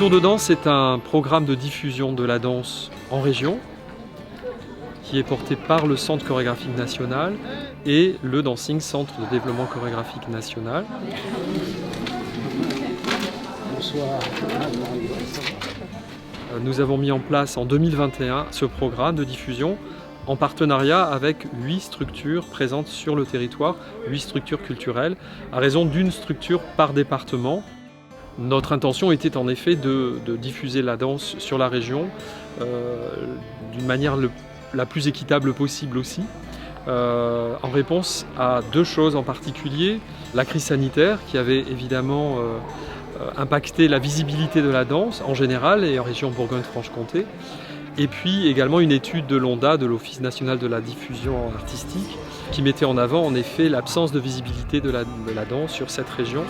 Tour de danse est un programme de diffusion de la danse en région qui est porté par le Centre chorégraphique national et le Dancing Centre de développement chorégraphique national. Bonsoir. Nous avons mis en place en 2021 ce programme de diffusion en partenariat avec 8 structures présentes sur le territoire, 8 structures culturelles, à raison d'une structure par département. Notre intention était en effet de diffuser la danse sur la région d'une manière la plus équitable possible aussi, en réponse à 2 choses en particulier. La crise sanitaire qui avait évidemment impacté la visibilité de la danse en général et en région Bourgogne-Franche-Comté. Et puis également une étude de l'ONDA, de l'Office national de la diffusion artistique, qui mettait en avant en effet l'absence de visibilité de la danse sur cette région.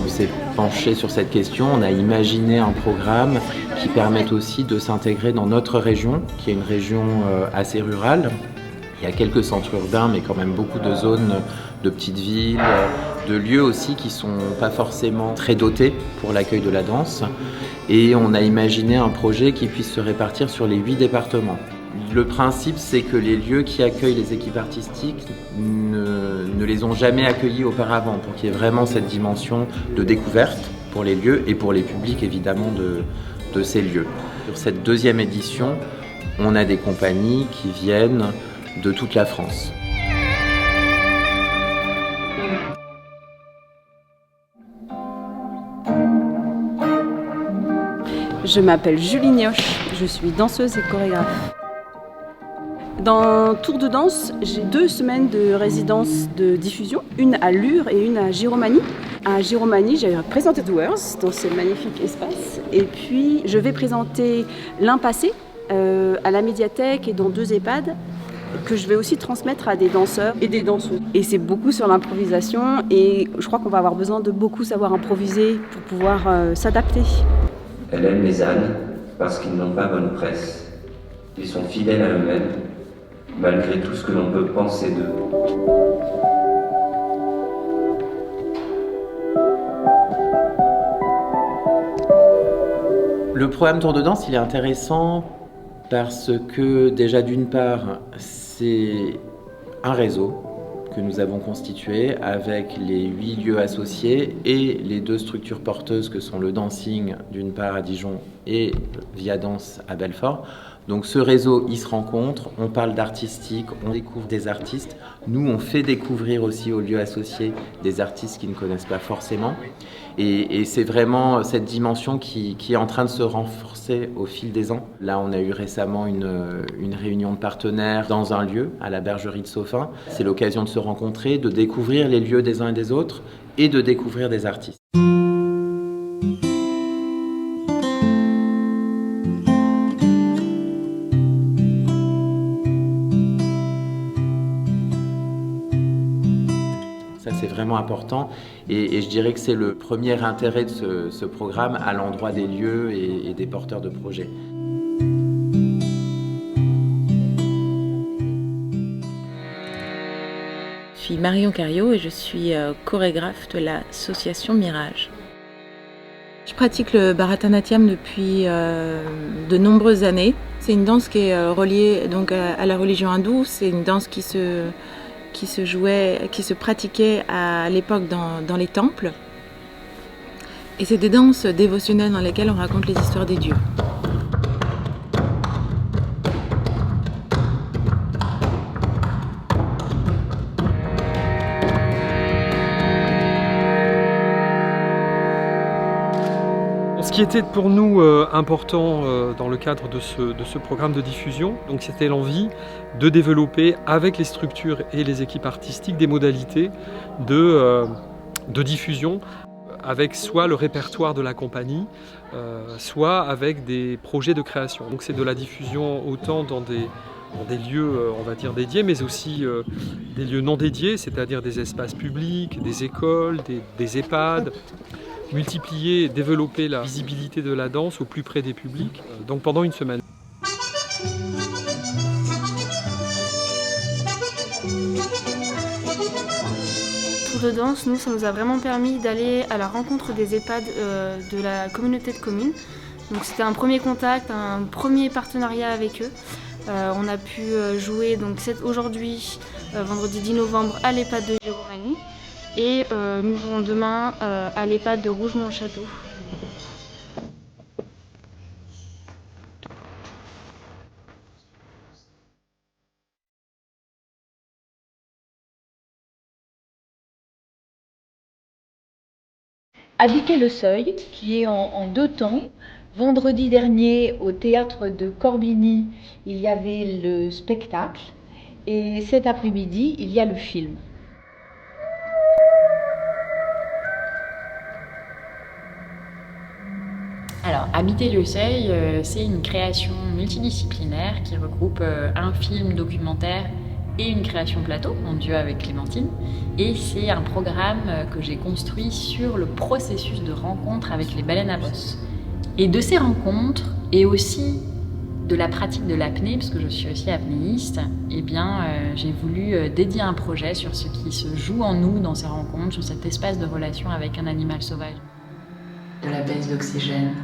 On s'est penché sur cette question, on a imaginé un programme qui permette aussi de s'intégrer dans notre région, qui est une région assez rurale. Il y a quelques centres urbains, mais quand même beaucoup de zones de petites villes, de lieux aussi qui ne sont pas forcément très dotés pour l'accueil de la danse. Et on a imaginé un projet qui puisse se répartir sur les 8 départements. Le principe, c'est que les lieux qui accueillent les équipes artistiques ne les ont jamais accueillis auparavant, pour qu'il y ait vraiment cette dimension de découverte pour les lieux et pour les publics évidemment de ces lieux. Sur cette 2e édition, on a des compagnies qui viennent de toute la France. Je m'appelle Julie Nioche, je suis danseuse et chorégraphe. Dans Tour de danse, j'ai 2 semaines de résidence de diffusion, une à Lure et une à Giromagny. À Giromagny, j'ai présenté Doers dans ce magnifique espace. Et puis, je vais présenter l'Impassé à la médiathèque et dans 2 EHPAD que je vais aussi transmettre à des danseurs et des danseuses. Et c'est beaucoup sur l'improvisation et je crois qu'on va avoir besoin de beaucoup savoir improviser pour pouvoir s'adapter. Elle aime les ânes parce qu'ils n'ont pas bonne presse. Ils sont fidèles à eux-mêmes, malgré tout ce que l'on peut penser d'eux. Le programme Tour de danse, il est intéressant parce que déjà d'une part, c'est un réseau que nous avons constitué avec les 8 lieux associés et les 2 structures porteuses que sont le Dancing d'une part à Dijon et Via Danse à Belfort. Donc ce réseau, il se rencontre, on parle d'artistique, on découvre des artistes. Nous, on fait découvrir aussi aux lieux associés des artistes qui ne connaissent pas forcément. Et c'est vraiment cette dimension qui est en train de se renforcer au fil des ans. Là, on a eu récemment une réunion de partenaires dans un lieu, à la Bergerie de Sophin. C'est l'occasion de se rencontrer, de découvrir les lieux des uns et des autres et de découvrir des artistes. Ça, c'est vraiment important et je dirais que c'est le premier intérêt de ce programme à l'endroit des lieux et des porteurs de projets. Je suis Marion Cario et je suis chorégraphe de l'association Mirage. Je pratique le Bharatanatyam depuis de nombreuses années. C'est une danse qui est reliée donc à la religion hindoue. C'est une danse qui se pratiquait à l'époque dans les temples. Et c'est des danses dévotionnelles dans lesquelles on raconte les histoires des dieux. Ce qui était pour nous important dans le cadre de ce programme de diffusion, donc c'était l'envie de développer avec les structures et les équipes artistiques des modalités de diffusion avec soit le répertoire de la compagnie, soit avec des projets de création. Donc c'est de la diffusion autant dans des lieux, on va dire, dédiés, mais aussi des lieux non dédiés, c'est-à-dire des espaces publics, des écoles, des EHPAD. Multiplier et développer la visibilité de la danse au plus près des publics, donc pendant une semaine. Tour Tour de danse, nous, ça nous a vraiment permis d'aller à la rencontre des EHPAD de la communauté de communes. Donc c'était un premier contact, un premier partenariat avec eux. On a pu jouer donc aujourd'hui, vendredi 10 novembre, à l'EHPAD de Giromagny et nous jouons demain à l'EHPAD de Rougemont-le-Château. Habiter le seuil, qui est en 2 temps. Vendredi dernier, au théâtre de Corbigny, il y avait le spectacle. Et cet après-midi, il y a le film. Alors, Habiter le seuil, c'est une création multidisciplinaire qui regroupe un film documentaire et une création plateau, Mon Dieu avec Clémentine. Et c'est un programme que j'ai construit sur le processus de rencontre avec les baleines à bosse. Et de ces rencontres, et aussi de la pratique de l'apnée, parce que je suis aussi apnéiste, eh bien, j'ai voulu dédier un projet sur ce qui se joue en nous dans ces rencontres, sur cet espace de relation avec un animal sauvage. De la baisse d'oxygène.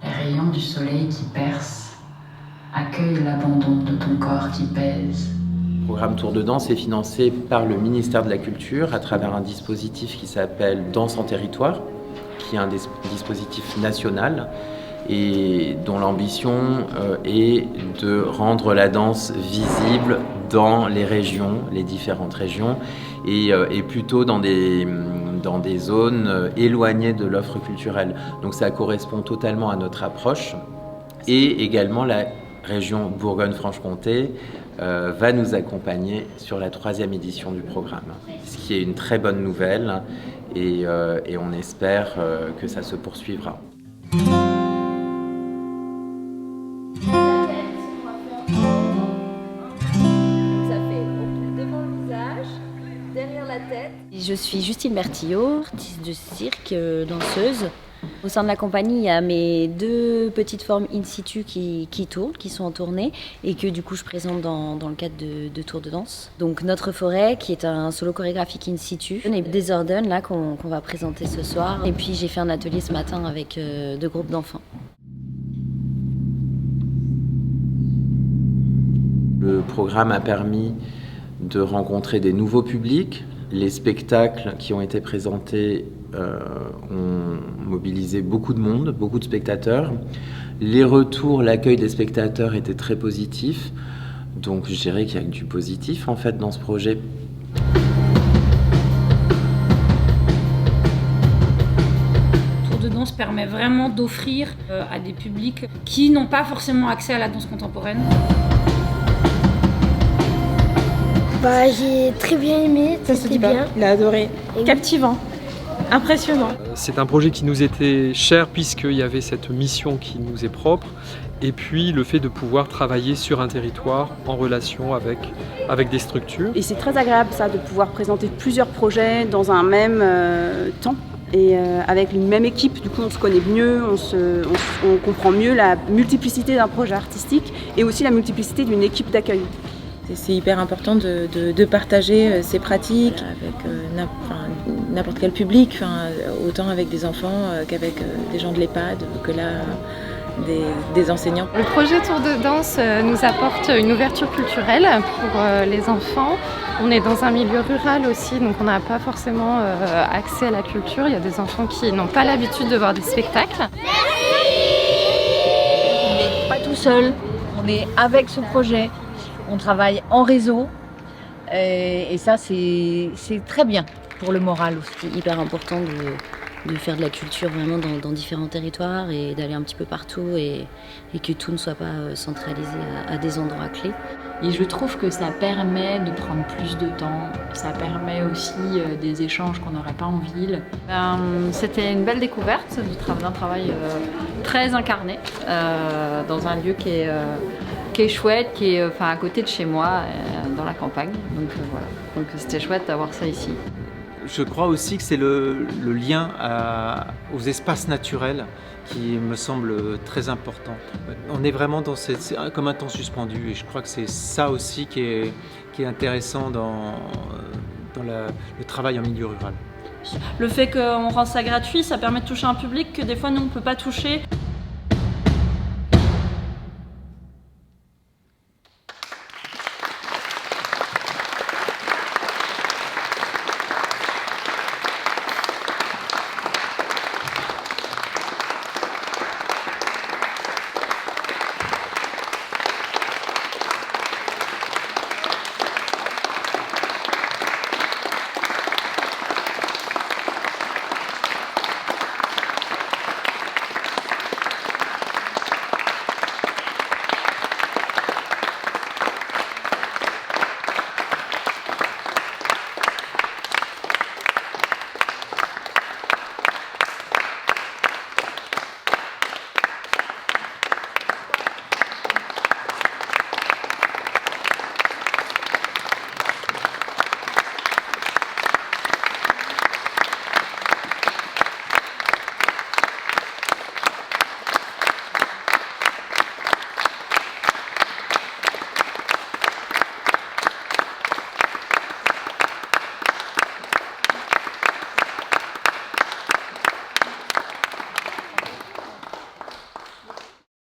Les rayons du soleil qui percent. Accueille l'abandon de ton corps qui pèse. Le programme Tour de danse est financé par le ministère de la Culture à travers un dispositif qui s'appelle Danse en territoire, qui est un dispositif national et dont l'ambition est de rendre la danse visible dans les régions, les différentes régions, et plutôt dans des zones éloignées de l'offre culturelle. Donc ça correspond totalement à notre approche. Et également la région Bourgogne-Franche-Comté va nous accompagner sur la 3e édition du programme, ce qui est une très bonne nouvelle et on espère que ça se poursuivra. Je suis Justine Bertillot, artiste de cirque, danseuse. Au sein de la compagnie, il y a mes 2 petites formes in situ qui tournent, qui sont en tournée et que du coup je présente dans le cadre de Tour de danse. Donc Notre Forêt, qui est un solo chorégraphique in situ, et Desordon, là, qu'on va présenter ce soir. Et puis j'ai fait un atelier ce matin avec 2 groupes d'enfants. Le programme a permis de rencontrer des nouveaux publics. Les spectacles qui ont été présentés ont mobilisé beaucoup de monde, beaucoup de spectateurs. Les retours, l'accueil des spectateurs était très positif. Donc je dirais qu'il y a que du positif en fait dans ce projet. Tour de danse permet vraiment d'offrir à des publics qui n'ont pas forcément accès à la danse contemporaine. J'ai très bien aimé, c'était bien. Il a adoré. Captivant. Impressionnant. C'est un projet qui nous était cher puisqu'il y avait cette mission qui nous est propre et puis le fait de pouvoir travailler sur un territoire en relation avec des structures. Et c'est très agréable ça de pouvoir présenter plusieurs projets dans un même temps et avec une même équipe. Du coup on se connaît mieux, on comprend mieux la multiplicité d'un projet artistique et aussi la multiplicité d'une équipe d'accueil. C'est hyper important de partager ces pratiques avec n'importe quel public, autant avec des enfants qu'avec des gens de l'EHPAD, que là, des enseignants. Le projet Tour de danse nous apporte une ouverture culturelle pour les enfants. On est dans un milieu rural aussi, donc on n'a pas forcément accès à la culture. Il y a des enfants qui n'ont pas l'habitude de voir des spectacles. On n'est pas tout seul, on est avec ce projet. On travaille en réseau et ça c'est très bien pour le moral aussi. C'est hyper important de faire de la culture vraiment dans différents territoires et d'aller un petit peu partout et que tout ne soit pas centralisé à des endroits clés. Et je trouve que ça permet de prendre plus de temps, ça permet aussi des échanges qu'on n'aurait pas en ville. C'était une belle découverte d'un travail très incarné dans un lieu qui est chouette, qui est à côté de chez moi, dans la campagne. Donc voilà, donc c'était chouette d'avoir ça ici. Je crois aussi que c'est le lien aux espaces naturels qui me semble très important. On est vraiment c'est comme un temps suspendu et je crois que c'est ça aussi qui est intéressant dans le travail en milieu rural. Le fait qu'on rend ça gratuit, ça permet de toucher un public que des fois nous on ne peut pas toucher.